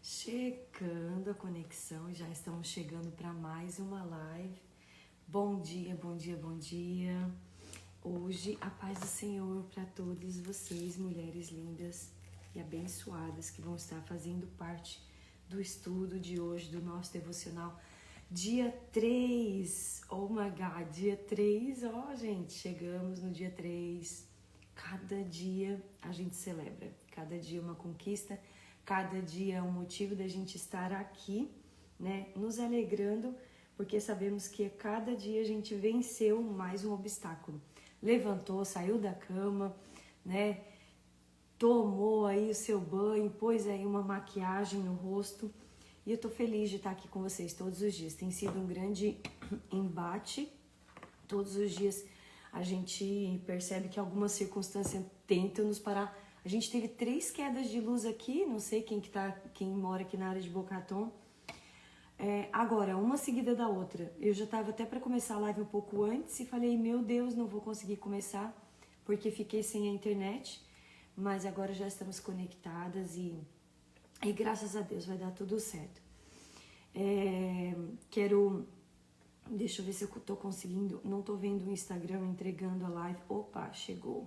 Chegando a conexão, já estamos chegando para mais uma live. Bom dia, bom dia, bom dia. Hoje, a paz do Senhor para todos vocês, mulheres lindas e abençoadas que vão estar fazendo parte do estudo de hoje, do nosso devocional. Dia 3, oh my God, dia 3, gente, chegamos no dia 3. Cada dia a gente celebra, cada dia uma conquista, cada dia é um motivo da gente estar aqui, né, nos alegrando, porque sabemos que a cada dia a gente venceu mais um obstáculo. Levantou, saiu da cama, né, tomou aí o seu banho, pôs aí uma maquiagem no rosto. E eu tô feliz de estar aqui com vocês todos os dias. Tem sido um grande embate. Todos os dias a gente percebe que algumas circunstâncias tentam nos parar. A gente teve 3 quedas de luz aqui, não sei quem mora aqui na área de Boca Raton. Agora, uma seguida da outra. Eu já estava até para começar a live um pouco antes e falei, meu Deus, não vou conseguir começar, porque fiquei sem a internet. Mas agora já estamos conectadas e graças a Deus vai dar tudo certo. Deixa eu ver se eu tô conseguindo. Não tô vendo o Instagram entregando a live. Opa, chegou.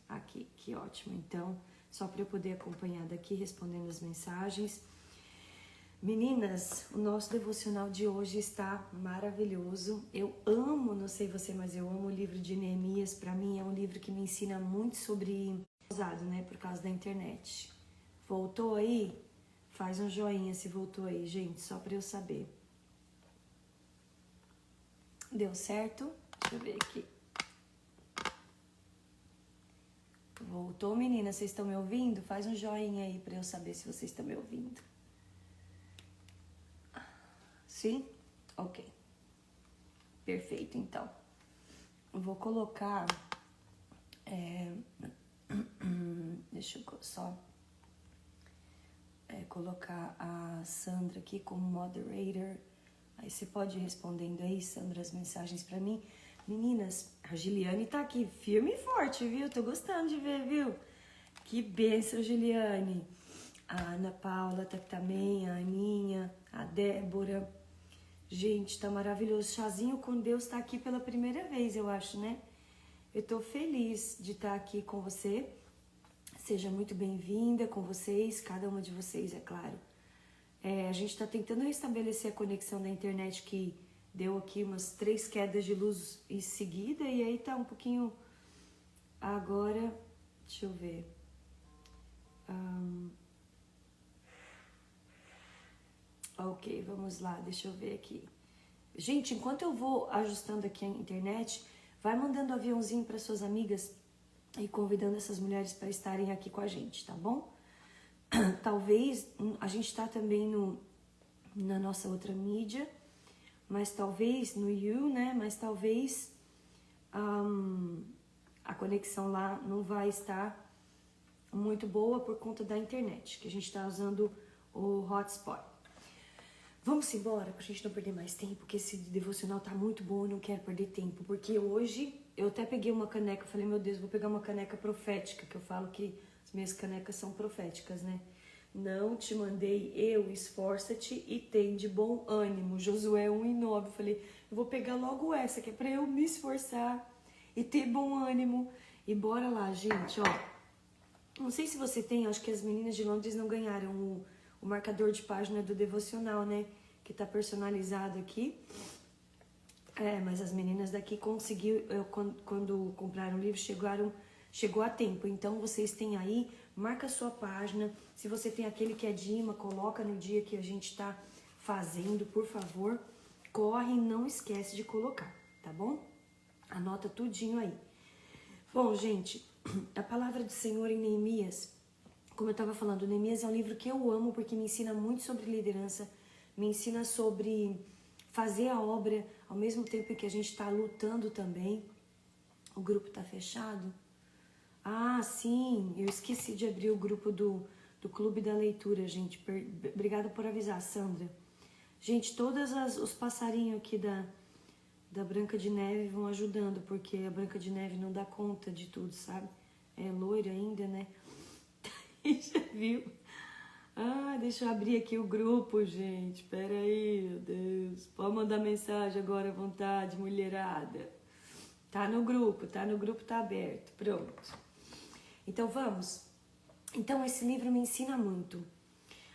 Aqui, que ótimo. Então, só para eu poder acompanhar daqui, respondendo as mensagens. Meninas, o nosso devocional de hoje está maravilhoso. Eu amo, não sei você, mas eu amo o livro de Neemias. Para mim é um livro que me ensina muito sobre usado, né, por causa da internet. Voltou aí? Faz um joinha se voltou aí, gente, só para eu saber. Deu certo? Deixa eu ver aqui. Voltou, menina? Vocês estão me ouvindo? Faz um joinha aí para eu saber se vocês estão me ouvindo. Sim? Ok. Perfeito, então. Eu vou colocar... Deixa eu só... colocar a Sandra aqui como moderator. Aí você pode ir respondendo aí, Sandra, as mensagens pra mim. Meninas, a Giliane tá aqui firme e forte, viu? Tô gostando de ver, viu? Que bênção, Giliane. A Ana Paula tá aqui também, a Aninha, a Débora. Gente, tá maravilhoso. Chazinho com Deus tá aqui pela primeira vez, eu acho, né? Eu tô feliz de estar aqui com você. Seja muito bem-vinda com vocês, cada uma de vocês, é claro. A gente está tentando restabelecer a conexão da internet que deu aqui umas 3 quedas de luz em seguida e aí tá um pouquinho... Agora, deixa eu ver. Ok, vamos lá, deixa eu ver aqui. Gente, enquanto eu vou ajustando aqui a internet, vai mandando aviãozinho para suas amigas e convidando essas mulheres para estarem aqui com a gente, tá bom? Talvez, a gente tá também na nossa outra mídia, mas talvez no You, né? Mas talvez a conexão lá não vai estar muito boa por conta da internet, que a gente tá usando o hotspot. Vamos embora pra gente não perder mais tempo, porque esse devocional tá muito bom, eu não quero perder tempo, porque hoje eu até peguei uma caneca, eu falei, meu Deus, vou pegar uma caneca profética, que eu falo que as minhas canecas são proféticas, né? Não te mandei eu, esforça-te e tem de bom ânimo. Josué 1:9. Eu falei, eu vou pegar logo essa, que é pra eu me esforçar e ter bom ânimo. E bora lá, gente, ó. Não sei se você tem, acho que as meninas de Londres não ganharam o marcador de página do devocional, né? Que tá personalizado aqui. Mas as meninas daqui conseguiram, quando compraram o livro, chegou a tempo. Então, vocês têm aí, marca a sua página. Se você tem aquele que é de imã, coloca no dia que a gente tá fazendo, por favor. Corre e não esquece de colocar, tá bom? Anota tudinho aí. Bom, gente, a palavra do Senhor em Neemias, como eu tava falando, Neemias é um livro que eu amo porque me ensina muito sobre liderança, me ensina sobre fazer a obra ao mesmo tempo que a gente tá lutando também. O grupo tá fechado? Ah, sim, eu esqueci de abrir o grupo do Clube da Leitura, gente. Obrigada por avisar, Sandra. Gente, todos os passarinhos aqui da Branca de Neve vão ajudando, porque a Branca de Neve não dá conta de tudo, sabe? É loira ainda, né? Já viu? deixa eu abrir aqui o grupo, gente. Pera aí, meu Deus. Pode mandar mensagem agora à vontade, mulherada. Tá no grupo, tá aberto. Pronto. Então vamos. Então esse livro me ensina muito.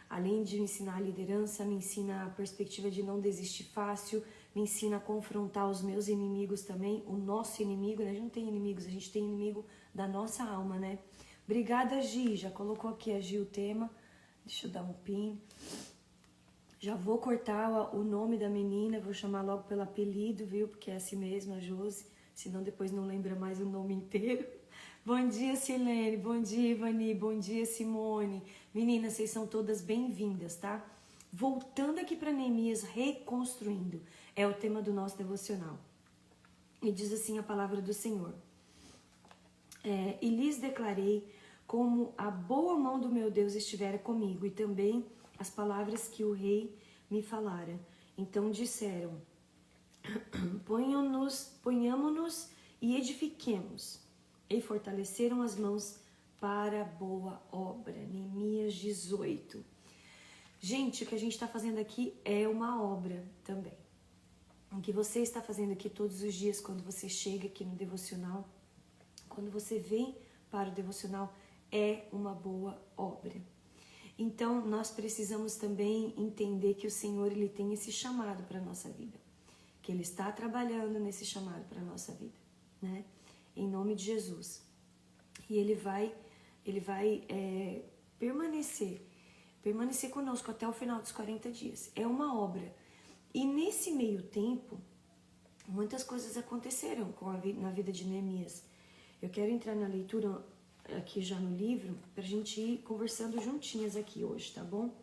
Além de me ensinar a liderança, me ensina a perspectiva de não desistir fácil, me ensina a confrontar os meus inimigos também, o nosso inimigo, né? A gente não tem inimigos, a gente tem inimigo da nossa alma, né? Obrigada, Gi, já colocou aqui a Gi o tema. Deixa eu dar um pin. Já vou cortar o nome da menina, vou chamar logo pelo apelido, viu? Porque é assim mesmo, a Josi, senão depois não lembra mais o nome inteiro. Bom dia, Silene, bom dia, Ivani, bom dia, Simone. Meninas, vocês são todas bem-vindas, tá? Voltando aqui para Neemias, reconstruindo, é o tema do nosso devocional. E diz assim a palavra do Senhor. E lhes declarei como a boa mão do meu Deus estivera comigo, e também as palavras que o rei me falara. Então disseram, ponhamo-nos e edifiquemos. E fortaleceram as mãos para a boa obra. Neemias 18. Gente, o que a gente está fazendo aqui é uma obra também. O que você está fazendo aqui todos os dias, quando você chega aqui no devocional, quando você vem para o devocional, é uma boa obra. Então, nós precisamos também entender que o Senhor, Ele tem esse chamado para a nossa vida. Que Ele está trabalhando nesse chamado para a nossa vida, né? Em nome de Jesus. E Ele vai permanecer conosco até o final dos 40 dias. É uma obra. E nesse meio tempo, muitas coisas aconteceram na vida de Neemias. Eu quero entrar na leitura aqui já no livro, para a gente ir conversando juntinhas aqui hoje, tá bom?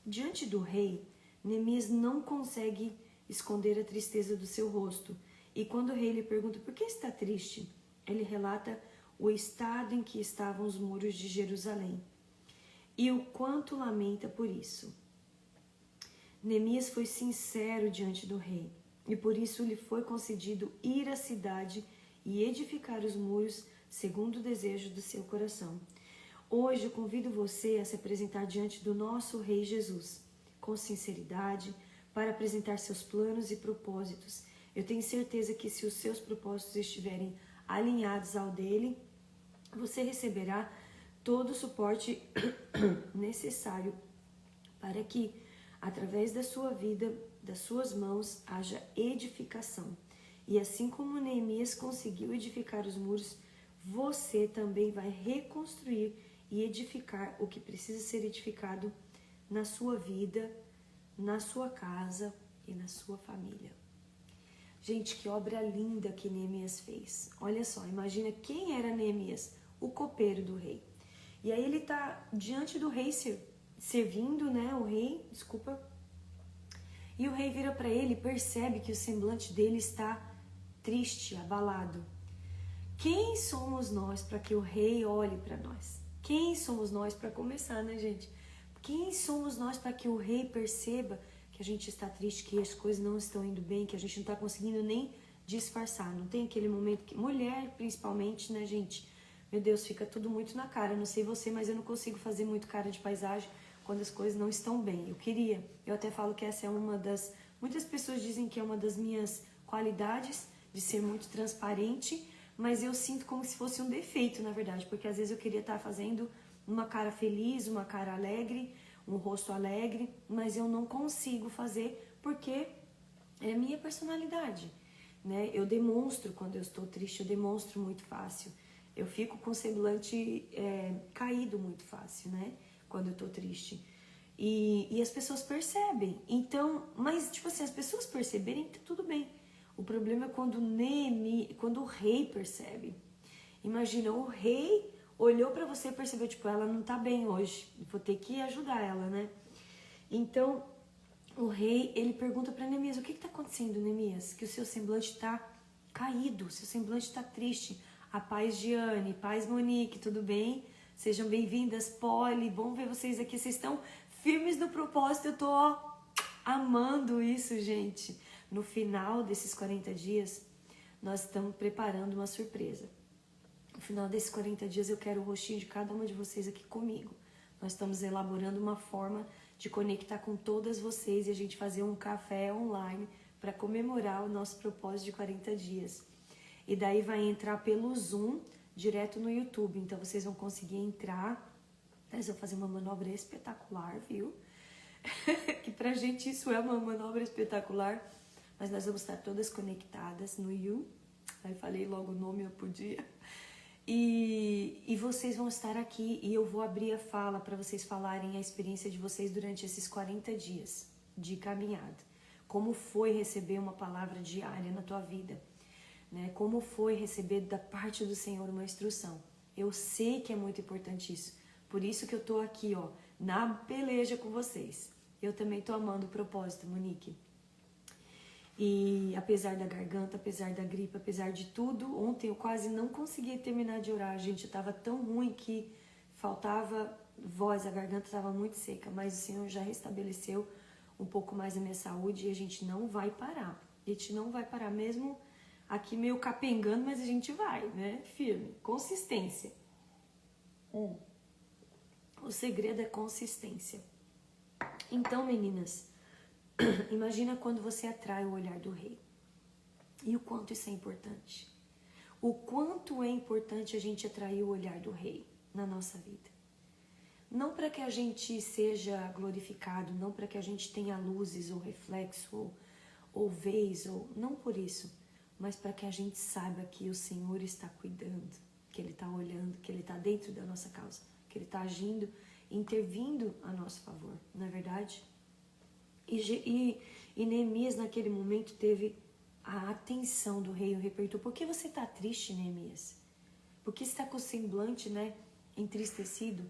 Diante do rei, Neemias não consegue esconder a tristeza do seu rosto. E quando o rei lhe pergunta por que está triste, ele relata o estado em que estavam os muros de Jerusalém e o quanto lamenta por isso. Neemias foi sincero diante do rei e por isso lhe foi concedido ir à cidade e edificar os muros segundo o desejo do seu coração. Hoje eu convido você a se apresentar diante do nosso Rei Jesus, com sinceridade, para apresentar seus planos e propósitos. Eu tenho certeza que se os seus propósitos estiverem alinhados ao dele, você receberá todo o suporte necessário para que, através da sua vida, das suas mãos, haja edificação. E assim como Neemias conseguiu edificar os muros, você também vai reconstruir e edificar o que precisa ser edificado na sua vida, na sua casa e na sua família. Gente, que obra linda que Neemias fez. Olha só, imagina quem era Neemias, o copeiro do rei. E aí ele está diante do rei servindo, né, o rei, desculpa. E o rei vira para ele e percebe que o semblante dele está triste, abalado. Quem somos nós para que o rei olhe para nós? Quem somos nós para começar, né, gente? Quem somos nós para que o rei perceba que a gente está triste, que as coisas não estão indo bem, que a gente não está conseguindo nem disfarçar? Não tem aquele momento que... Mulher, principalmente, né, gente? Meu Deus, fica tudo muito na cara. Eu não sei você, mas eu não consigo fazer muito cara de paisagem quando as coisas não estão bem. Eu queria. Eu até falo que essa é uma das... Muitas pessoas dizem que é uma das minhas qualidades, de ser muito transparente, mas eu sinto como se fosse um defeito, na verdade, porque às vezes eu queria estar fazendo uma cara feliz, uma cara alegre, um rosto alegre, mas eu não consigo fazer porque é a minha personalidade, né? Eu demonstro quando eu estou triste, eu demonstro muito fácil. Eu fico com o semblante caído muito fácil, né? Quando eu estou triste. E as pessoas percebem. Então, mas tipo assim, as pessoas perceberem, tá tudo bem. O problema é quando o rei percebe. Imagina, o rei olhou pra você e percebeu, tipo, ela não tá bem hoje, vou ter que ajudar ela, né? Então, o rei, ele pergunta pra Neemias, o que tá acontecendo, Neemias? Que o seu semblante tá caído, seu semblante tá triste. A paz Giane, paz Monique, tudo bem? Sejam bem-vindas, Polly, bom ver vocês aqui, vocês estão firmes no propósito, eu tô amando isso, gente. No final desses 40 dias, nós estamos preparando uma surpresa. No final desses 40 dias, eu quero o rostinho de cada uma de vocês aqui comigo. Nós estamos elaborando uma forma de conectar com todas vocês e a gente fazer um café online para comemorar o nosso propósito de 40 dias. E daí vai entrar pelo Zoom direto no YouTube. Então vocês vão conseguir entrar. Nós vamos fazer uma manobra espetacular, viu? Que pra gente isso é uma manobra espetacular. Mas nós vamos estar todas conectadas no You. Aí falei logo o nome, eu podia. E vocês vão estar aqui e eu vou abrir a fala para vocês falarem a experiência de vocês durante esses 40 dias de caminhada. Como foi receber uma palavra diária na tua vida, né? Como foi receber da parte do Senhor uma instrução. Eu sei que é muito importante isso. Por isso que eu tô aqui, ó, na peleja com vocês. Eu também tô amando o propósito, Monique. E apesar da garganta, apesar da gripe, apesar de tudo, ontem eu quase não conseguia terminar de orar, gente. Tava tão ruim que faltava voz, a garganta estava muito seca. Mas o Senhor já restabeleceu um pouco mais a minha saúde e a gente não vai parar. A gente não vai parar, mesmo aqui meio capengando, mas a gente vai, né? Firme, consistência. O segredo é consistência. Então, meninas, imagina quando você atrai o olhar do rei. E o quanto isso é importante. O quanto é importante a gente atrair o olhar do rei na nossa vida. Não para que a gente seja glorificado, não para que a gente tenha luzes ou reflexo ou vez, ou não por isso, mas para que a gente saiba que o Senhor está cuidando, que Ele está olhando, que Ele está dentro da nossa causa, que Ele está agindo, intervindo a nosso favor, não é verdade? E Neemias naquele momento teve a atenção do rei, o rei perguntou: por que você está triste, Neemias? Por que você está com o semblante, né, entristecido?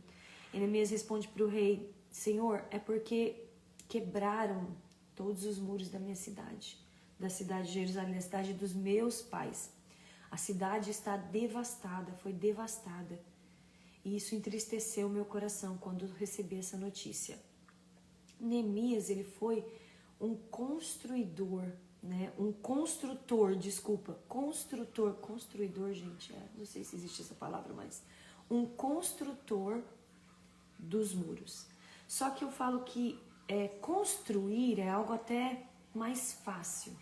E Neemias responde para o rei: Senhor, é porque quebraram todos os muros da minha cidade, da cidade de Jerusalém, da cidade dos meus pais. A cidade está devastada, foi devastada. E isso entristeceu meu coração quando eu recebi essa notícia. Neemias, ele foi um construidor, né? Construidor, gente, não sei se existe essa palavra, mas um construtor dos muros. Só que eu falo que construir é algo até mais fácil,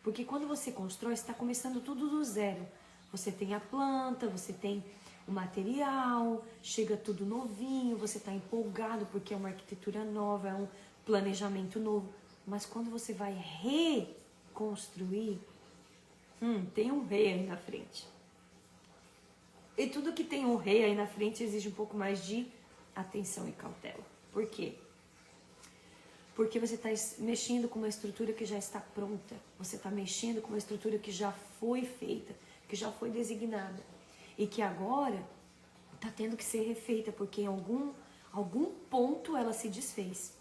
porque quando você constrói, você está começando tudo do zero. Você tem a planta, você tem o material, chega tudo novinho, você está empolgado porque é uma arquitetura nova, é um planejamento novo. Mas quando você vai reconstruir, tem um rei aí na frente. E tudo que tem um rei aí na frente exige um pouco mais de atenção e cautela. Por quê? Porque você está mexendo com uma estrutura que já está pronta. Você está mexendo com uma estrutura que já foi feita, que já foi designada. E que agora está tendo que ser refeita, porque em algum ponto ela se desfez.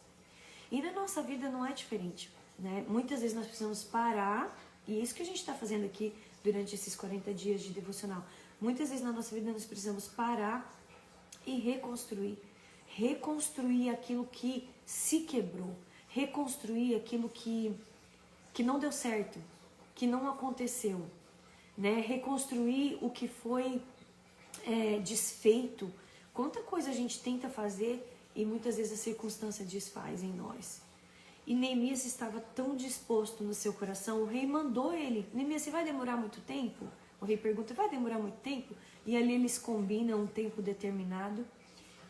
E na nossa vida não é diferente, né? Muitas vezes nós precisamos parar, e é isso que a gente está fazendo aqui durante esses 40 dias de devocional. Muitas vezes na nossa vida nós precisamos parar e reconstruir. Reconstruir aquilo que se quebrou. Reconstruir aquilo que não deu certo, que não aconteceu, né? Reconstruir o que foi desfeito. Quanta coisa a gente tenta fazer e muitas vezes a circunstância desfaz em nós. E Neemias estava tão disposto no seu coração, o rei mandou ele: Neemias, você vai demorar muito tempo? O rei pergunta: vai demorar muito tempo? E ali eles combinam um tempo determinado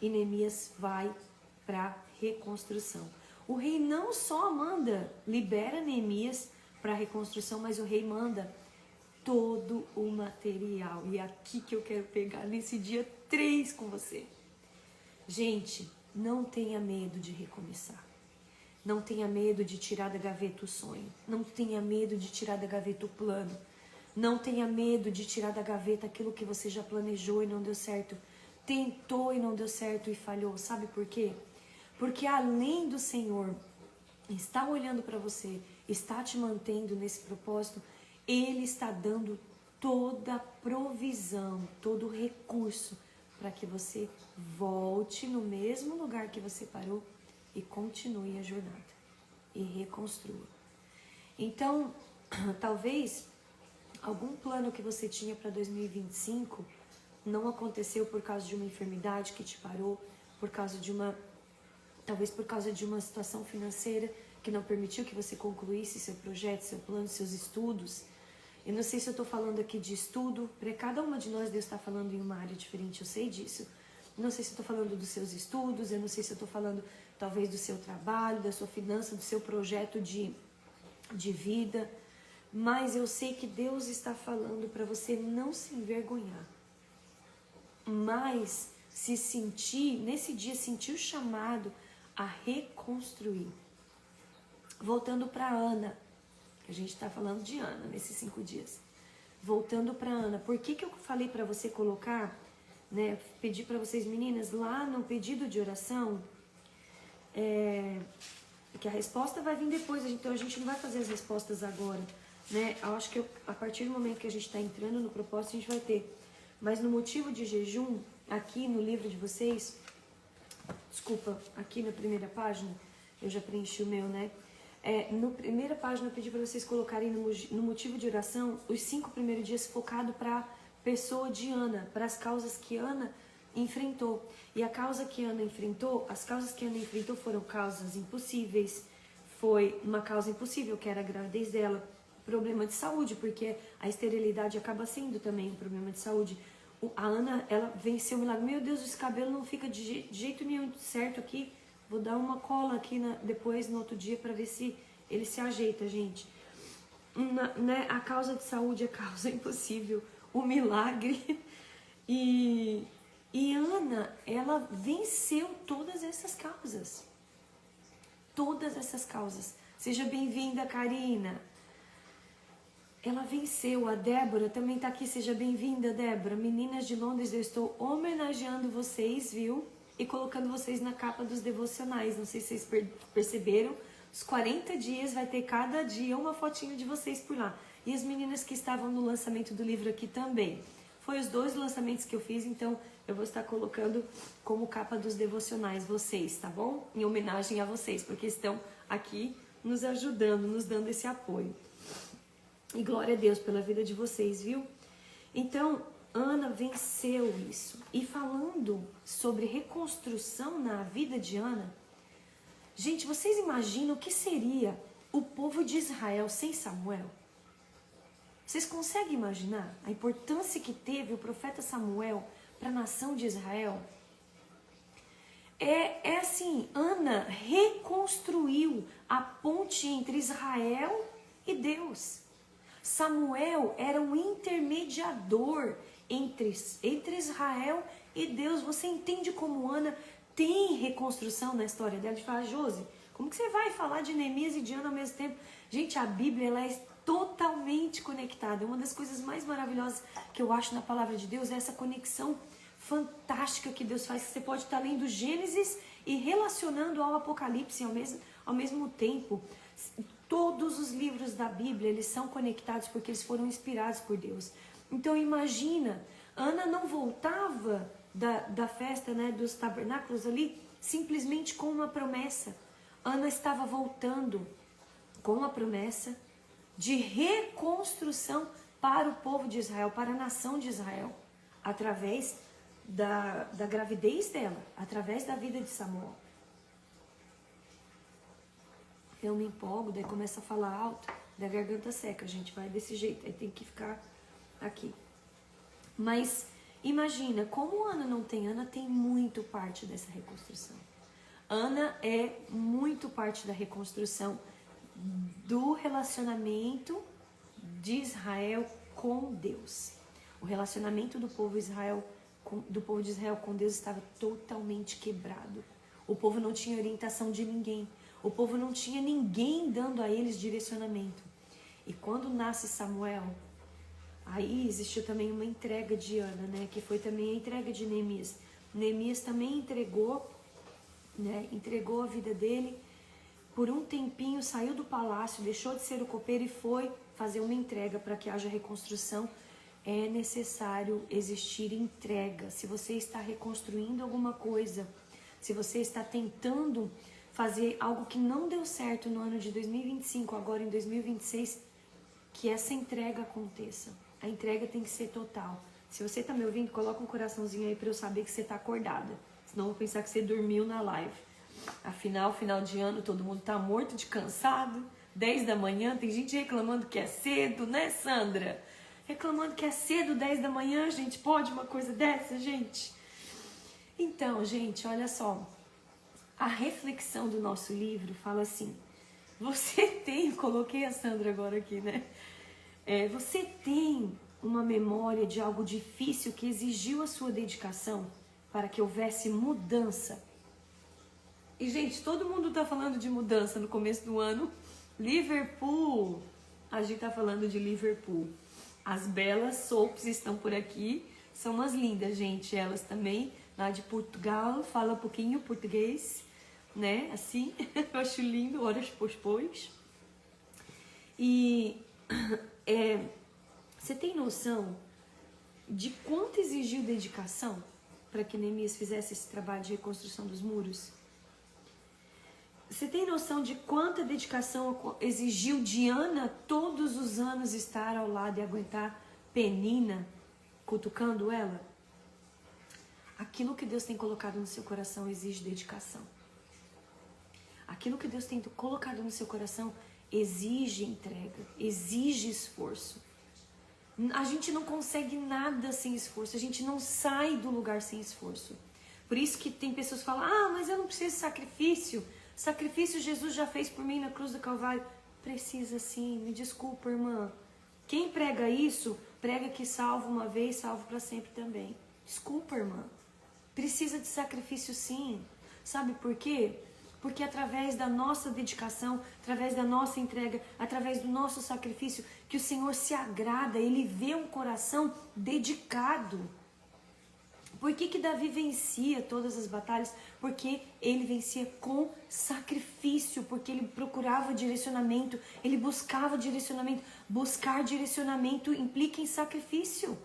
e Neemias vai para a reconstrução. O rei não só libera Neemias para a reconstrução, mas o rei manda todo o material. E é aqui que eu quero pegar nesse dia 3 com você. Gente, não tenha medo de recomeçar. Não tenha medo de tirar da gaveta o sonho. Não tenha medo de tirar da gaveta o plano. Não tenha medo de tirar da gaveta aquilo que você já planejou e não deu certo. Tentou e não deu certo e falhou. Sabe por quê? Porque além do Senhor estar olhando para você, está te mantendo nesse propósito, Ele está dando toda a provisão, todo o recurso para que você volte no mesmo lugar que você parou e continue a jornada e reconstrua. Então, talvez algum plano que você tinha para 2025 não aconteceu por causa de uma enfermidade que te parou, por causa de talvez por causa de uma situação financeira que não permitiu que você concluísse seu projeto, seu plano, seus estudos. Eu não sei se eu estou falando aqui de estudo, para cada uma de nós Deus está falando em uma área diferente, eu sei disso. Não sei se eu estou falando dos seus estudos, eu não sei se eu estou falando talvez do seu trabalho, da sua finança, do seu projeto de vida, mas eu sei que Deus está falando para você não se envergonhar, mas se sentir, nesse dia, sentir o chamado a reconstruir. Voltando para Ana, que a gente está falando de Ana nesses 5 dias. Voltando para Ana, por que eu falei para você colocar, né, pedir para vocês meninas, lá no pedido de oração, que a resposta vai vir depois, então a gente não vai fazer as respostas agora, né? Eu acho que a partir do momento que a gente está entrando no propósito, a gente vai ter. Mas no motivo de jejum, aqui no livro de vocês, desculpa, aqui na primeira página, eu já preenchi o meu, né? Na primeira página eu pedi para vocês colocarem no motivo de oração os 5 primeiros dias focado para a pessoa de Ana, para as causas que Ana enfrentou. E a causa que Ana enfrentou, as causas que Ana enfrentou foram causas impossíveis. Foi uma causa impossível, que era a gravidez dela, problema de saúde, porque a esterilidade acaba sendo também um problema de saúde. A Ana, ela venceu o milagre. Meu Deus, esse cabelo não fica de jeito nenhum certo aqui. Vou dar uma cola aqui depois, no outro dia, para ver se ele se ajeita, gente. Né? A causa de saúde é causa impossível. O milagre. E Ana, ela venceu todas essas causas. Todas essas causas. Seja bem-vinda, Karina. Ela venceu. A Débora também tá aqui. Seja bem-vinda, Débora. Meninas de Londres, eu estou homenageando vocês, viu? E colocando vocês na capa dos devocionais. Não sei se vocês perceberam. Os 40 dias vai ter cada dia uma fotinho de vocês por lá. E as meninas que estavam no lançamento do livro aqui também. Foi os 2 lançamentos que eu fiz, então eu vou estar colocando como capa dos devocionais vocês, tá bom? Em homenagem a vocês, porque estão aqui nos ajudando, nos dando esse apoio. E glória a Deus pela vida de vocês, viu? Então, Ana venceu isso. E falando sobre reconstrução na vida de Ana, gente, vocês imaginam o que seria o povo de Israel sem Samuel? Vocês conseguem imaginar a importância que teve o profeta Samuel para a nação de Israel? É assim, Ana reconstruiu a ponte entre Israel e Deus. Samuel era um intermediador entre Israel e Deus. Você entende como Ana tem reconstrução na história dela? De falar, Josi, como que você vai falar de Neemias e de Ana ao mesmo tempo? Gente, a Bíblia, ela é totalmente conectada. Uma das coisas mais maravilhosas que eu acho na palavra de Deus é essa conexão fantástica que Deus faz, que você pode estar lendo Gênesis e relacionando ao Apocalipse ao mesmo tempo. Todos os livros da Bíblia, eles são conectados porque eles foram inspirados por Deus. Então imagina, Ana não voltava da festa, né, dos tabernáculos ali simplesmente com uma promessa. Ana estava voltando com a promessa de reconstrução para o povo de Israel, para a nação de Israel, através da gravidez dela, através da vida de Samuel. Eu me empolgo, daí começa a falar alto, da garganta seca, gente, vai desse jeito, aí tem que ficar aqui. Mas imagina, como Ana tem muito parte dessa reconstrução. Ana é muito parte da reconstrução do relacionamento de Israel com Deus. O relacionamento do povo de Israel com Deus estava totalmente quebrado. O povo não tinha orientação de ninguém. O povo não tinha ninguém dando a eles direcionamento. E quando nasce Samuel, aí existiu também uma entrega de Ana, né? Que foi também a entrega de Neemias. Neemias também entregou, né? Entregou a vida dele. Por um tempinho saiu do palácio, deixou de ser o copeiro e foi fazer uma entrega para que haja reconstrução. É necessário existir entrega. Se você está reconstruindo alguma coisa, se você está tentando fazer algo que não deu certo no ano de 2025, agora em 2026, que essa entrega aconteça. A entrega tem que ser total. Se você está me ouvindo, coloca um coraçãozinho aí para eu saber que você está acordada. Senão vou pensar que você dormiu na live. Afinal, final de ano, todo mundo tá morto de cansado. 10 da manhã, tem gente reclamando que é cedo, né, Sandra? Reclamando que é cedo, 10 da manhã, gente. Pode uma coisa dessa, gente? Então, gente, olha só. A reflexão do nosso livro fala assim. Você tem, coloquei a Sandra agora aqui, né? Você tem uma memória de algo difícil que exigiu a sua dedicação para que houvesse mudança. E, gente, todo mundo tá falando de mudança no começo do ano. Liverpool, a gente tá falando de Liverpool. As belas soaps estão por aqui, são umas lindas, gente. Elas também, lá de Portugal, falam um pouquinho português, né? Assim, eu acho lindo, horas pois. E você tem noção de quanto exigiu dedicação para que Neemias fizesse esse trabalho de reconstrução dos muros? Você tem noção de quanta dedicação exigiu de Ana todos os anos estar ao lado e aguentar Penina cutucando ela? Aquilo que Deus tem colocado no seu coração exige dedicação. Aquilo que Deus tem colocado no seu coração exige entrega, exige esforço. A gente não consegue nada sem esforço, a gente não sai do lugar sem esforço. Por isso que tem pessoas que falam, mas eu não preciso de sacrifício. Sacrifício Jesus já fez por mim na cruz do Calvário. Precisa sim, me desculpa, irmã. Quem prega isso, prega que salvo uma vez, salvo para sempre também. Desculpa, irmã. Precisa de sacrifício sim. Sabe por quê? Porque através da nossa dedicação, através da nossa entrega, através do nosso sacrifício, que o Senhor se agrada, Ele vê um coração dedicado. Por que Davi vencia todas as batalhas? Porque ele vencia com sacrifício, porque ele procurava direcionamento, ele buscava direcionamento. Buscar direcionamento implica em sacrifício.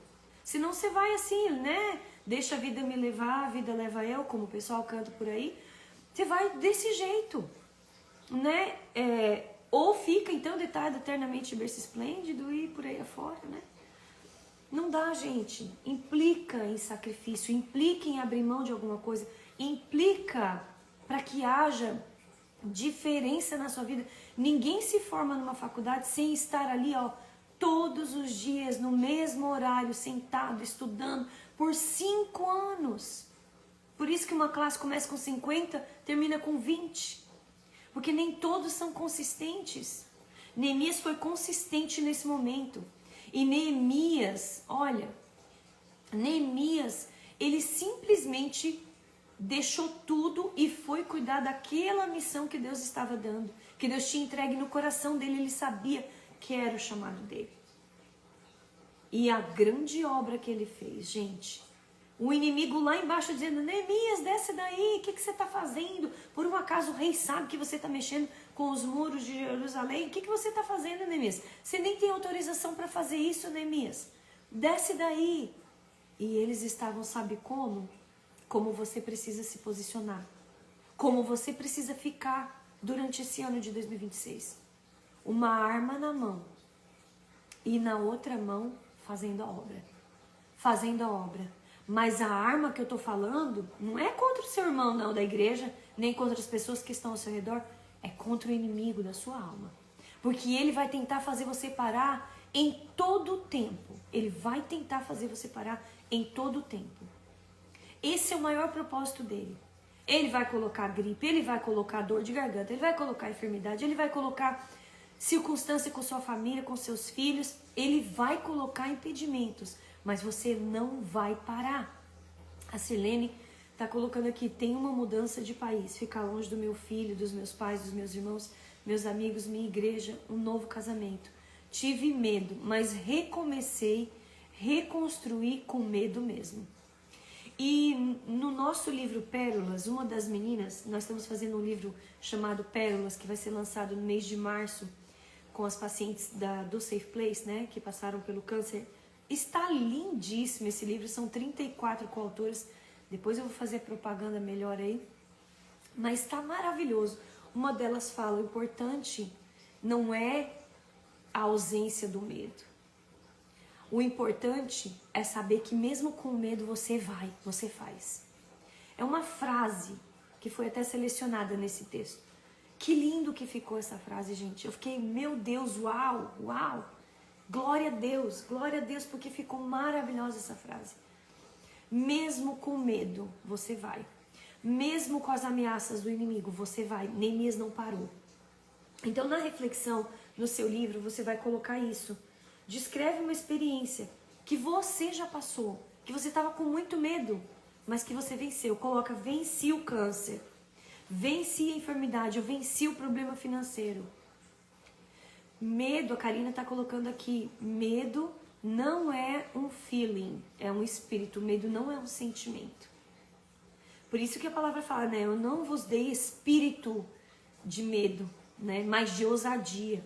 Senão você vai assim, né? Deixa a vida me levar, a vida leva eu, como o pessoal canta por aí. Você vai desse jeito, né? Ou fica então deitado eternamente berço esplêndido e por aí afora, né? Não dá, gente. Implica em sacrifício, implica em abrir mão de alguma coisa, implica para que haja diferença na sua vida. Ninguém se forma numa faculdade sem estar ali, todos os dias, no mesmo horário, sentado, estudando, por 5 anos. Por isso que uma classe começa com 50, termina com 20. Porque nem todos são consistentes. Neemias foi consistente nesse momento. E Neemias, ele simplesmente deixou tudo e foi cuidar daquela missão que Deus estava dando, que Deus tinha entregue no coração dele, ele sabia que era o chamado dele. E a grande obra que ele fez, gente, o inimigo lá embaixo dizendo, Neemias, desce daí, o que você está fazendo? Por um acaso o rei sabe que você está mexendo com os muros de Jerusalém? O que você está fazendo, Neemias? Você nem tem autorização para fazer isso, Neemias. Desce daí. E eles estavam, sabe como? Como você precisa se posicionar. Como você precisa ficar durante esse ano de 2026. Uma arma na mão e na outra mão fazendo a obra. Fazendo a obra. Mas a arma que eu tô falando não é contra o seu irmão, não, da igreja, nem contra as pessoas que estão ao seu redor. É contra o inimigo da sua alma. Porque ele vai tentar fazer você parar em todo o tempo. Ele vai tentar fazer você parar em todo o tempo. Esse é o maior propósito dele. Ele vai colocar gripe, ele vai colocar dor de garganta, ele vai colocar enfermidade, ele vai colocar circunstância com sua família, com seus filhos. Ele vai colocar impedimentos. Mas você não vai parar. A Silene está colocando aqui, tem uma mudança de país, ficar longe do meu filho, dos meus pais, dos meus irmãos, meus amigos, minha igreja, um novo casamento. Tive medo, mas recomecei, reconstruí com medo mesmo. E no nosso livro Pérolas, uma das meninas, nós estamos fazendo um livro chamado Pérolas, que vai ser lançado no mês de março, com as pacientes do Safe Place, né, que passaram pelo câncer. Está lindíssimo esse livro, são 34 coautoras. Depois eu vou fazer propaganda melhor aí. Mas está maravilhoso. Uma delas fala, o importante não é a ausência do medo. O importante é saber que mesmo com medo você faz. É uma frase que foi até selecionada nesse texto. Que lindo que ficou essa frase, gente. Eu fiquei, meu Deus, uau, uau. Glória a Deus, porque ficou maravilhosa essa frase. Mesmo com medo, você vai. Mesmo com as ameaças do inimigo, você vai. Neemias não parou. Então, na reflexão, no seu livro, você vai colocar isso. Descreve uma experiência que você já passou, que você estava com muito medo, mas que você venceu. Coloca, venci o câncer, venci a enfermidade, eu venci o problema financeiro. Medo, a Karina está colocando aqui, medo não é um feeling, é um espírito. Medo não é um sentimento. Por isso que a palavra fala, né? Eu não vos dei espírito de medo, né? Mas de ousadia,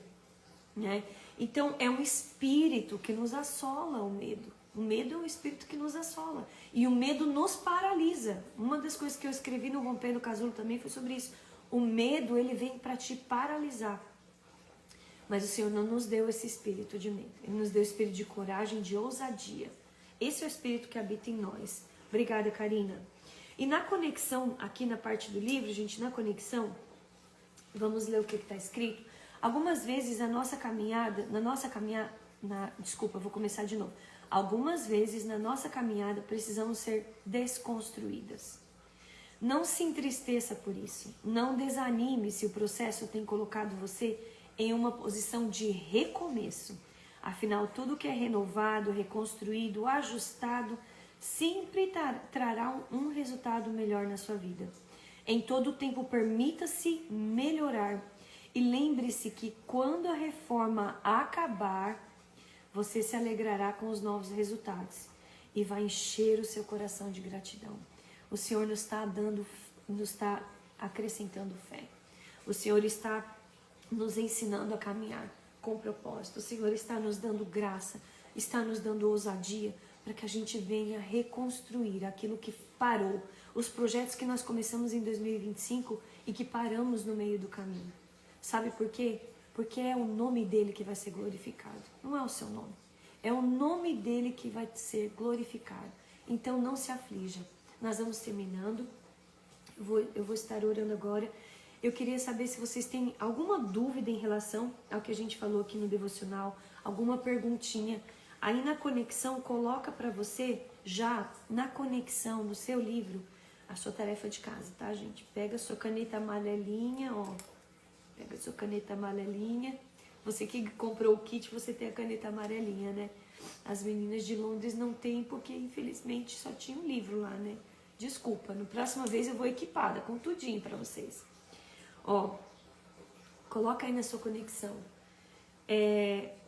né? Então, é um espírito que nos assola, o medo. O medo é um espírito que nos assola. E o medo nos paralisa. Uma das coisas que eu escrevi no Rompendo o Casulo também foi sobre isso. O medo, ele vem para te paralisar. Mas o Senhor não nos deu esse espírito de medo. Ele nos deu o espírito de coragem, de ousadia. Esse é o espírito que habita em nós. Obrigada, Karina. E na conexão, aqui na parte do livro, gente, na conexão, vamos ler o que está escrito. Algumas vezes vou começar de novo. Algumas vezes na nossa caminhada precisamos ser desconstruídas. Não se entristeça por isso. Não desanime se o processo tem colocado você em uma posição de recomeço. Afinal, tudo que é renovado, reconstruído, ajustado, sempre trará um resultado melhor na sua vida. Em todo o tempo, permita-se melhorar. E lembre-se que quando a reforma acabar, você se alegrará com os novos resultados e vai encher o seu coração de gratidão. O Senhor nos está acrescentando fé. O Senhor está nos ensinando a caminhar com propósito. O Senhor está nos dando graça, está nos dando ousadia para que a gente venha reconstruir aquilo que parou, os projetos que nós começamos em 2025 e que paramos no meio do caminho. Sabe por quê? Porque é o nome dele que vai ser glorificado. Não é o seu nome. É o nome dele que vai ser glorificado. Então não se aflija. Nós vamos terminando. Eu vou estar orando agora. Eu queria saber se vocês têm alguma dúvida em relação ao que a gente falou aqui no devocional, alguma perguntinha. Aí na conexão, coloca para você já na conexão, no seu livro, a sua tarefa de casa, tá, gente? Pega a sua caneta amarelinha, ó. Pega a sua caneta amarelinha. Você que comprou o kit, você tem a caneta amarelinha, né? As meninas de Londres não têm, porque infelizmente só tinha um livro lá, né? Desculpa, na próxima vez eu vou equipada com tudinho pra vocês. Ó, coloca aí na sua conexão.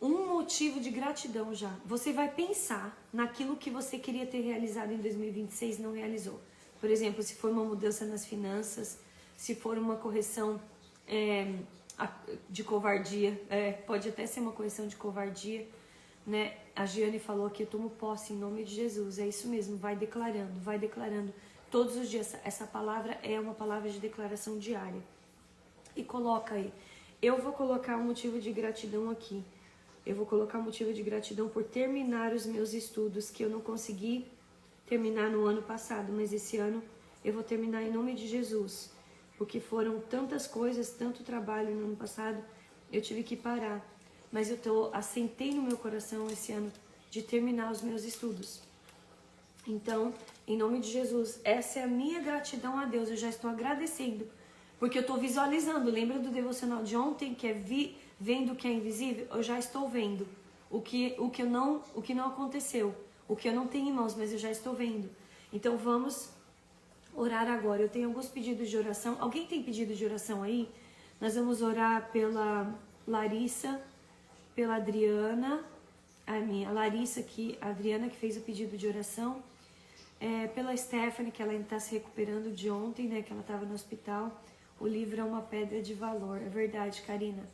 Um motivo de gratidão já. Você vai pensar naquilo que você queria ter realizado em 2026 e não realizou. Por exemplo, se for uma mudança nas finanças, se for uma correção de covardia, pode até ser uma correção de covardia, né? A Giane falou que eu tomo posse em nome de Jesus. É isso mesmo, vai declarando todos os dias. Essa palavra é uma palavra de declaração diária. E coloca aí. Eu vou colocar um motivo de gratidão aqui. Eu vou colocar um motivo de gratidão por terminar os meus estudos, que eu não consegui terminar no ano passado, mas esse ano eu vou terminar em nome de Jesus. Porque foram tantas coisas, tanto trabalho no ano passado, eu tive que parar. Mas assentei no meu coração esse ano de terminar os meus estudos. Então, em nome de Jesus, essa é a minha gratidão a Deus. Eu já estou agradecendo, porque eu estou visualizando. Lembra do devocional de ontem, que é vendo o que é invisível? Eu já estou vendo o que não aconteceu, o que eu não tenho em mãos, mas eu já estou vendo. Então, vamos orar agora. Eu tenho alguns pedidos de oração. Alguém tem pedido de oração aí? Nós vamos orar pela Larissa, pela Adriana, a Larissa aqui, a Adriana que fez o pedido de oração, pela Stephanie, que ela ainda está se recuperando de ontem, né, que ela estava no hospital. O livro é uma pedra de valor, é verdade, Karina.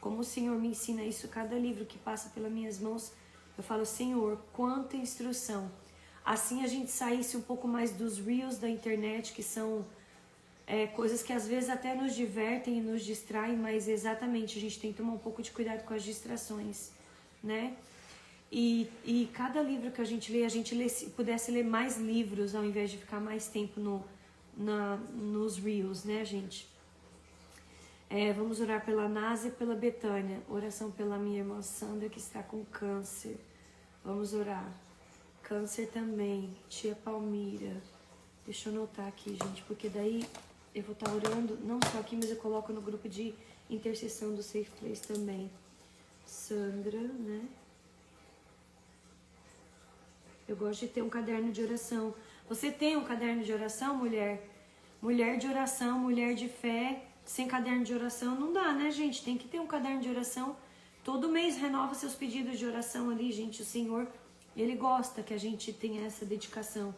Como o Senhor me ensina isso, cada livro que passa pelas minhas mãos, eu falo, Senhor, quanta instrução. Assim a gente saísse um pouco mais dos reels da internet, que são coisas que às vezes até nos divertem e nos distraem, mas exatamente a gente tem que tomar um pouco de cuidado com as distrações, né? E cada livro que a gente lê, se pudesse ler mais livros ao invés de ficar mais tempo nos Reels, né, gente? Vamos orar pela Nasa e pela Betânia. Oração pela minha irmã Sandra, que está com câncer. Vamos orar. Câncer também. Tia Palmira. Deixa eu anotar aqui, gente, porque daí eu vou estar orando, não só aqui, mas eu coloco no grupo de intercessão do Safe Place também. Sandra, né? Eu gosto de ter um caderno de oração. Você tem um caderno de oração, mulher? Mulher de oração, mulher de fé, sem caderno de oração não dá, né, gente? Tem que ter um caderno de oração. Todo mês renova seus pedidos de oração ali, gente. O Senhor, Ele gosta que a gente tenha essa dedicação.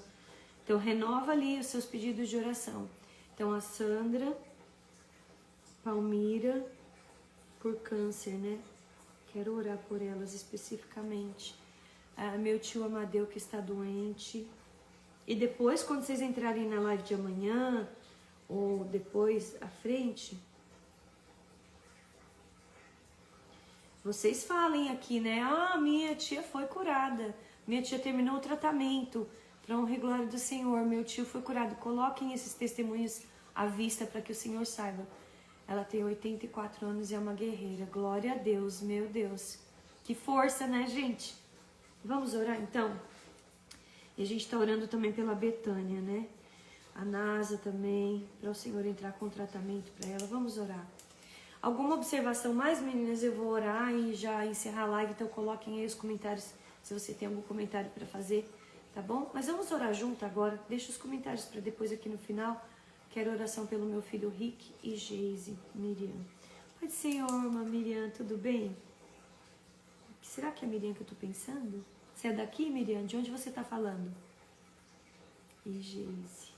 Então, renova ali os seus pedidos de oração. Então, a Sandra, Palmira, por câncer, né? Quero orar por elas especificamente. Meu tio Amadeu, que está doente. E depois, quando vocês entrarem na live de amanhã, ou depois à frente, vocês falem aqui, né? Minha tia foi curada. Minha tia terminou o tratamento. Para honra e glória do Senhor, meu tio foi curado. Coloquem esses testemunhos à vista para que o Senhor saiba. Ela tem 84 anos e é uma guerreira. Glória a Deus, meu Deus. Que força, né, gente? Vamos orar, então? E a gente está orando também pela Betânia, né? A Nasa também, para o Senhor entrar com tratamento para ela. Vamos orar. Alguma observação mais, meninas? Eu vou orar e já encerrar a live, então coloquem aí os comentários, se você tem algum comentário para fazer, tá bom? Mas vamos orar junto agora. Deixa os comentários para depois aqui no final. Quero oração pelo meu filho Rick e Geise, Miriam. Pai do Senhor, irmã Miriam, tudo bem? Será que é a Miriam que eu tô pensando? Você é daqui, Miriam? De onde você tá falando? E Geise.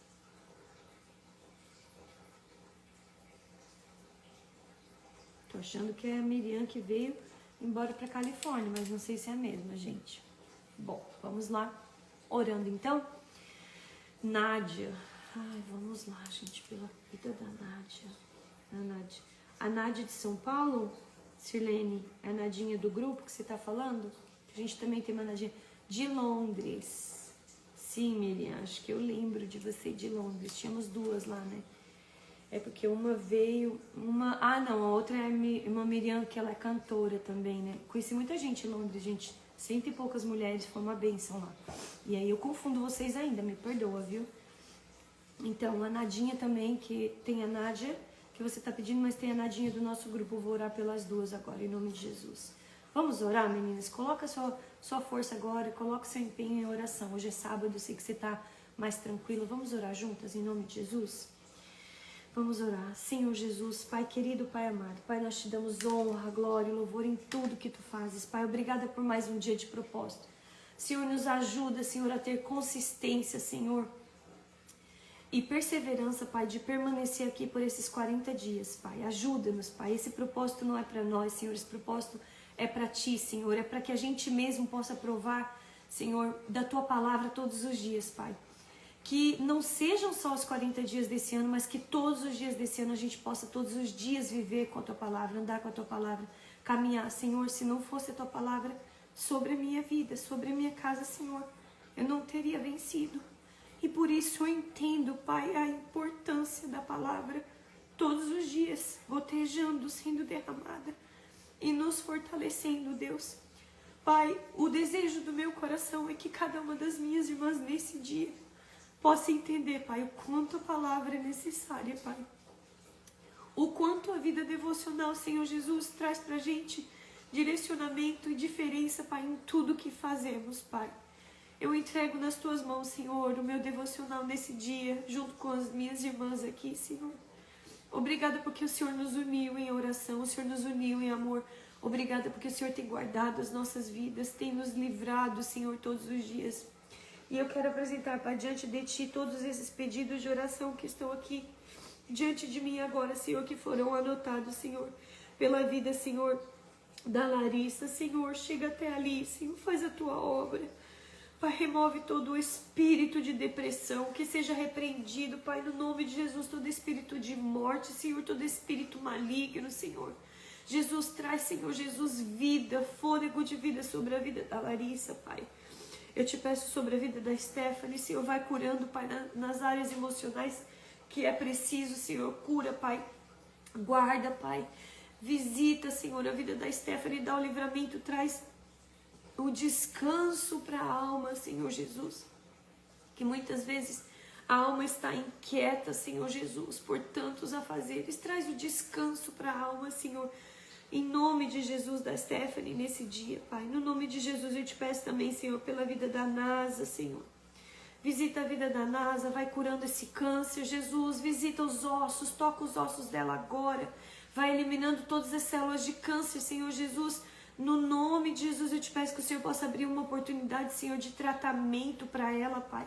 Tô achando que é a Miriam que veio embora pra Califórnia, mas não sei se é a mesma, gente. Bom, vamos lá. Orando então. Nádia. Ai, vamos lá, gente, pela vida da Nádia. A Nádia de São Paulo, Sirlene, é a Nadinha do grupo que você tá falando? A gente também tem uma Nadinha de Londres. Sim, Miriam, acho que eu lembro de você de Londres. Tínhamos duas lá, né? É porque uma veio, a outra é uma Miriam, que ela é cantora também, né? Conheci muita gente em Londres, gente. 100 e poucas mulheres, foi uma bênção lá. E aí eu confundo vocês ainda, me perdoa, viu? Então, a Nadinha também, que tem a Nádia, que você tá pedindo, mas tem a Nadinha do nosso grupo. Eu vou orar pelas duas agora, em nome de Jesus. Vamos orar, meninas? Coloca a sua força agora, coloca o seu empenho em oração. Hoje é sábado, eu sei que você tá mais tranquilo. Vamos orar juntas, em nome de Jesus? Vamos orar. Senhor Jesus, Pai querido, Pai amado, Pai, nós te damos honra, glória e louvor em tudo que tu fazes. Pai, obrigada por mais um dia de propósito. Senhor, nos ajuda, Senhor, a ter consistência, Senhor, e perseverança, Pai, de permanecer aqui por esses 40 dias, Pai. Ajuda-nos, Pai. Esse propósito não é para nós, Senhor. Esse propósito é para Ti, Senhor. É para que a gente mesmo possa provar, Senhor, da Tua palavra todos os dias, Pai. Que não sejam só os 40 dias desse ano, mas que todos os dias desse ano a gente possa todos os dias viver com a Tua palavra, andar com a Tua palavra, caminhar. Senhor, se não fosse a Tua palavra sobre a minha vida, sobre a minha casa, Senhor, eu não teria vencido. E por isso eu entendo, Pai, a importância da palavra todos os dias, gotejando, sendo derramada e nos fortalecendo, Deus. Pai, o desejo do meu coração é que cada uma das minhas irmãs nesse dia possa entender, Pai, o quanto a palavra é necessária, Pai. O quanto a vida devocional, Senhor Jesus, traz pra gente direcionamento e diferença, Pai, em tudo que fazemos, Pai. Eu entrego nas Tuas mãos, Senhor, o meu devocional nesse dia, junto com as minhas irmãs aqui, Senhor. Obrigada porque o Senhor nos uniu em oração, o Senhor nos uniu em amor. Obrigada porque o Senhor tem guardado as nossas vidas, tem nos livrado, Senhor, todos os dias. E eu quero apresentar, Pai, diante de Ti todos esses pedidos de oração que estão aqui diante de mim agora, Senhor, que foram anotados, Senhor, pela vida, Senhor, da Larissa. Senhor, chega até ali, Senhor, faz a Tua obra. Pai, remove todo o espírito de depressão, que seja repreendido, Pai, no nome de Jesus, todo espírito de morte, Senhor, todo espírito maligno, Senhor. Jesus, traz, Senhor Jesus, vida, fôlego de vida sobre a vida da Larissa, Pai. Eu te peço sobre a vida da Stephanie, Senhor, vai curando, Pai, nas áreas emocionais que é preciso, Senhor. Cura, Pai. Guarda, Pai. Visita, Senhor, a vida da Stephanie, dá o livramento, traz o descanso para a alma, Senhor Jesus. Que muitas vezes a alma está inquieta, Senhor Jesus, por tantos afazeres. Traz o descanso para a alma, Senhor. Em nome de Jesus da Stephanie, nesse dia, Pai. No nome de Jesus eu te peço também, Senhor, pela vida da Nasa, Senhor. Visita a vida da Nasa, vai curando esse câncer, Jesus. Visita os ossos, toca os ossos dela agora. Vai eliminando todas as células de câncer, Senhor Jesus. No nome de Jesus eu te peço que o Senhor possa abrir uma oportunidade, Senhor, de tratamento para ela, Pai.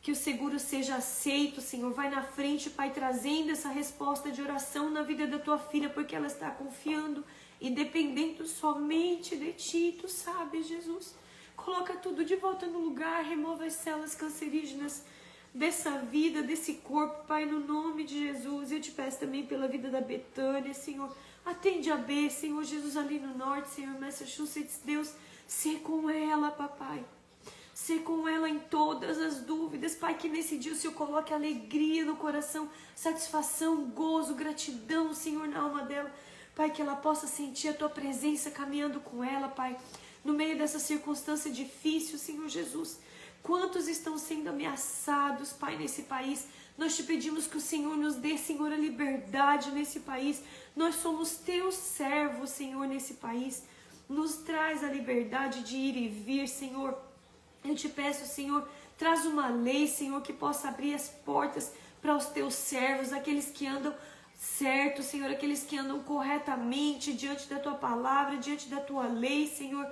Que o seguro seja aceito, Senhor. Vai na frente, Pai, trazendo essa resposta de oração na vida da tua filha, porque ela está confiando e dependendo somente de ti, tu sabes, Jesus. Coloca tudo de volta no lugar, remova as células cancerígenas dessa vida, desse corpo, Pai, no nome de Jesus. Eu te peço também pela vida da Betânia, Senhor. Atende a B, Senhor Jesus, ali no norte, Senhor, Massachusetts. Deus, ser com ela, papai. Ser com ela em todas as dúvidas, Pai, que nesse dia o Senhor coloque alegria no coração, satisfação, gozo, gratidão, Senhor, na alma dela. Pai, que ela possa sentir a Tua presença caminhando com ela, Pai, no meio dessa circunstância difícil, Senhor Jesus. Quantos estão sendo ameaçados, Pai, nesse país? Nós te pedimos que o Senhor nos dê, Senhor, a liberdade nesse país. Nós somos Teus servos, Senhor, nesse país. Nos traz a liberdade de ir e vir, Senhor. Eu te peço, Senhor, traz uma lei, Senhor, que possa abrir as portas para os Teus servos, aqueles que andam certo, Senhor, aqueles que andam corretamente diante da Tua palavra, diante da Tua lei, Senhor.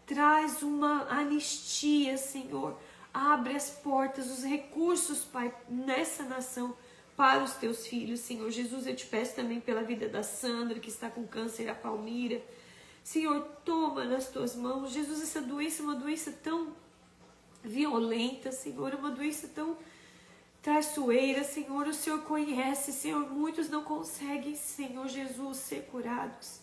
Traz uma anistia, Senhor. Abre as portas, os recursos, Pai, nessa nação para os Teus filhos, Senhor. Jesus, eu te peço também pela vida da Sandra, que está com câncer, a Palmira. Senhor, toma nas Tuas mãos. Jesus, essa doença é uma doença tão violenta, Senhor, uma doença tão traiçoeira, Senhor, o Senhor conhece, Senhor, muitos não conseguem, Senhor Jesus, ser curados,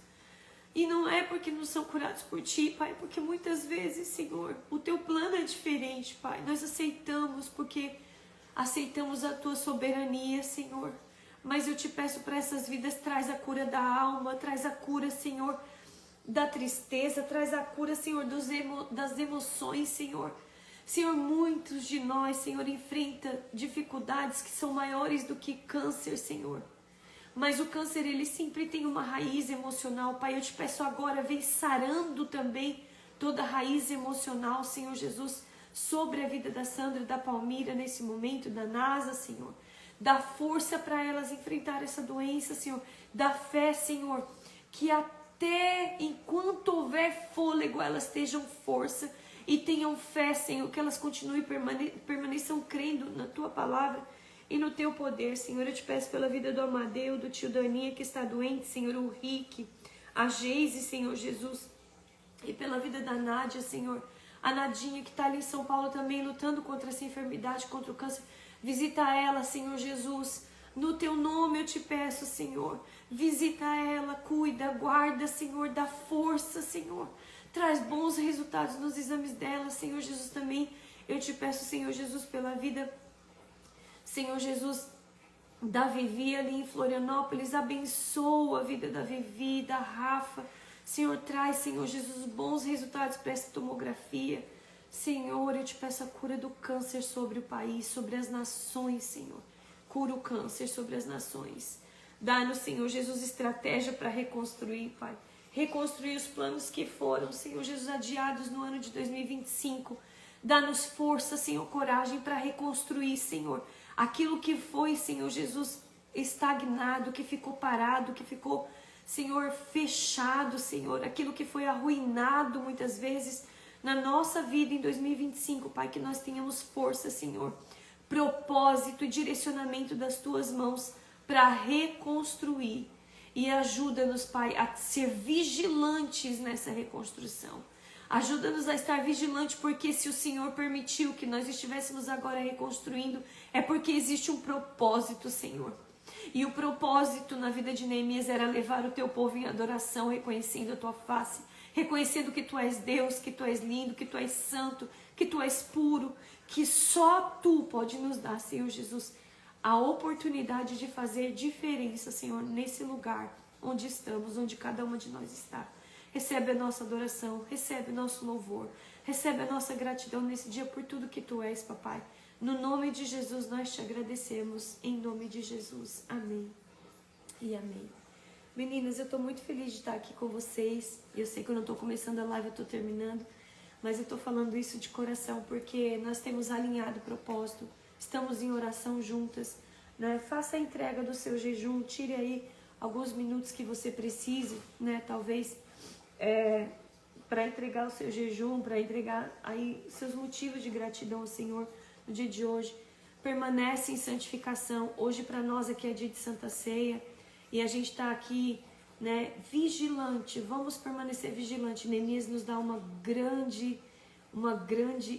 e não é porque não são curados por Ti, Pai, porque muitas vezes, Senhor, o Teu plano é diferente, Pai, nós aceitamos porque aceitamos a Tua soberania, Senhor, mas eu te peço para essas vidas, traz a cura da alma, traz a cura, Senhor, da tristeza, traz a cura, Senhor, das emoções, Senhor. Senhor, muitos de nós, Senhor, enfrentam dificuldades que são maiores do que câncer, Senhor. Mas o câncer, ele sempre tem uma raiz emocional, Pai. Eu te peço agora, vem sarando também toda a raiz emocional, Senhor Jesus, sobre a vida da Sandra, da Palmira, nesse momento, da Nasa, Senhor. Dá força para elas enfrentar essa doença, Senhor. Dá fé, Senhor, que até enquanto houver fôlego, elas tenham força e tenham fé, Senhor, que elas continuem permaneçam crendo na Tua palavra e no Teu poder, Senhor. Eu te peço pela vida do Amadeu, do tio Daninha, que está doente, Senhor, o Rick, a Geise, Senhor Jesus, e pela vida da Nádia, Senhor, a Nadinha, que está ali em São Paulo também, lutando contra essa enfermidade, contra o câncer. Visita ela, Senhor Jesus, no Teu nome eu te peço, Senhor, visita ela, cuida, guarda, Senhor, dá força, Senhor. Traz bons resultados nos exames dela, Senhor Jesus, também. Eu te peço, Senhor Jesus, pela vida, Senhor Jesus, da Vivi ali em Florianópolis. Abençoa a vida da Vivi, da Rafa. Senhor, traz, Senhor Jesus, bons resultados para essa tomografia. Senhor, eu te peço a cura do câncer sobre o país, sobre as nações, Senhor. Cura o câncer sobre as nações. Dá-nos, Senhor Jesus, estratégia para reconstruir, Pai. Reconstruir os planos que foram, Senhor Jesus, adiados no ano de 2025. Dá-nos força, Senhor, coragem para reconstruir, Senhor. Aquilo que foi, Senhor Jesus, estagnado, que ficou parado, que ficou, Senhor, fechado, Senhor. Aquilo que foi arruinado muitas vezes na nossa vida em 2025, Pai. Que nós tenhamos força, Senhor. Propósito e direcionamento das Tuas mãos para reconstruir. E ajuda-nos, Pai, a ser vigilantes nessa reconstrução. Ajuda-nos a estar vigilantes, porque se o Senhor permitiu que nós estivéssemos agora reconstruindo, é porque existe um propósito, Senhor. E o propósito na vida de Neemias era levar o Teu povo em adoração, reconhecendo a Tua face, reconhecendo que Tu és Deus, que Tu és lindo, que Tu és santo, que Tu és puro, que só Tu pode nos dar, Senhor Jesus, a oportunidade de fazer diferença, Senhor, nesse lugar onde estamos, onde cada uma de nós está. Recebe a nossa adoração, recebe o nosso louvor, recebe a nossa gratidão nesse dia por tudo que Tu és, Papai. No nome de Jesus nós Te agradecemos, em nome de Jesus. Amém e amém. Meninas, eu estou muito feliz de estar aqui com vocês. Eu sei que eu não estou começando a live, eu estou terminando, mas eu estou falando isso de coração porque nós temos alinhado o propósito, estamos em oração juntas, né? Faça a entrega do seu jejum, tire aí alguns minutos que você precise, né? Talvez para entregar o seu jejum, para entregar aí seus motivos de gratidão ao Senhor no dia de hoje. Permanece em santificação. Hoje para nós aqui é dia de Santa Ceia e a gente está aqui, né, vigilante. Vamos permanecer vigilante. Neemias nos dá uma grande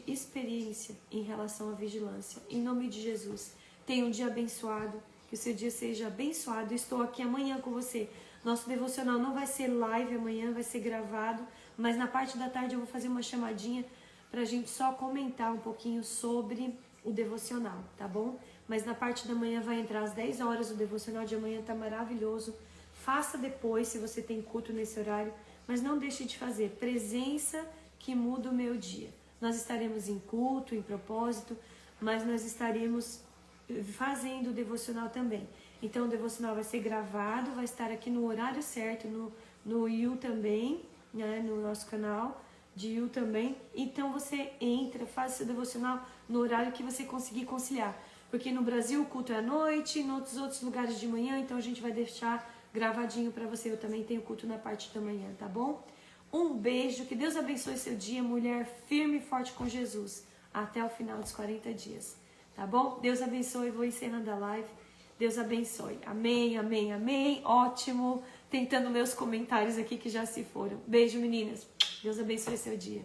experiência em relação à vigilância. Em nome de Jesus, tenha um dia abençoado, que o seu dia seja abençoado. Estou aqui amanhã com você. Nosso devocional não vai ser live amanhã, vai ser gravado, mas na parte da tarde eu vou fazer uma chamadinha pra gente só comentar um pouquinho sobre o devocional, tá bom? Mas na parte da manhã vai entrar às 10 horas, o devocional de amanhã tá maravilhoso. Faça depois, se você tem culto nesse horário, mas não deixe de fazer. Presença que muda o meu dia. Nós estaremos em culto, em propósito, mas nós estaremos fazendo o devocional também. Então o devocional vai ser gravado, vai estar aqui no horário certo, no You também, né, no nosso canal de You também. Então você entra, faz seu devocional no horário que você conseguir conciliar. Porque no Brasil o culto é à noite, em outros lugares de manhã, então a gente vai deixar gravadinho para você. Eu também tenho culto na parte da manhã, tá bom? Um beijo, que Deus abençoe seu dia, mulher firme e forte com Jesus, até o final dos 40 dias, tá bom? Deus abençoe, vou encerrando a live. Deus abençoe. Amém, amém, amém. Ótimo. Tentando ler os comentários aqui que já se foram. Beijo, meninas. Deus abençoe seu dia.